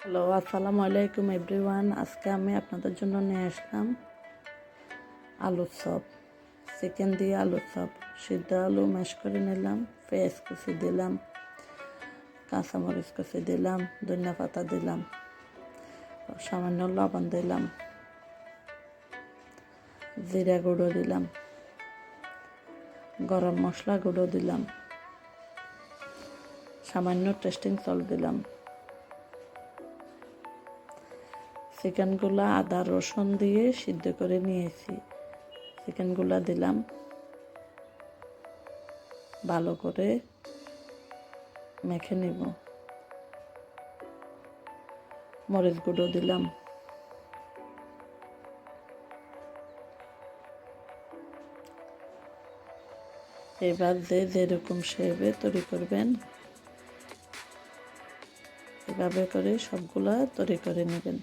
Hello, আসসালামু আলাইকুম everyone. আজকে আমি আপনাদের জন্য নিয়ে আসলাম আলুর চপ, চিকেন দিয়ে আলুর চপ। সিদ্ধ আলু ম্যাশ করে নিলাম, পেঁয়াজ কুচি দিলাম, কাঁচামরিচ কুচি দিলাম, ধনিয়া পাতা দিলাম, সামান্য লবণ দিলাম, জিরা গুঁড়ো দিলাম, গরম মশলা গুঁড়ো দিলাম, সামান্য টেস্টিং সল্ট দিলাম। চিকেনগুলো আদা রসুন দিয়ে সিদ্ধ করে নিয়েছি। চিকেনগুলো দিলাম, ভালো করে মেখে নেব। মরিচ গুঁড়ো দিলাম, এবার যেরকম শেপে তৈরি করবেন এভাবে করে সবগুলা তৈরি করে নেবেন।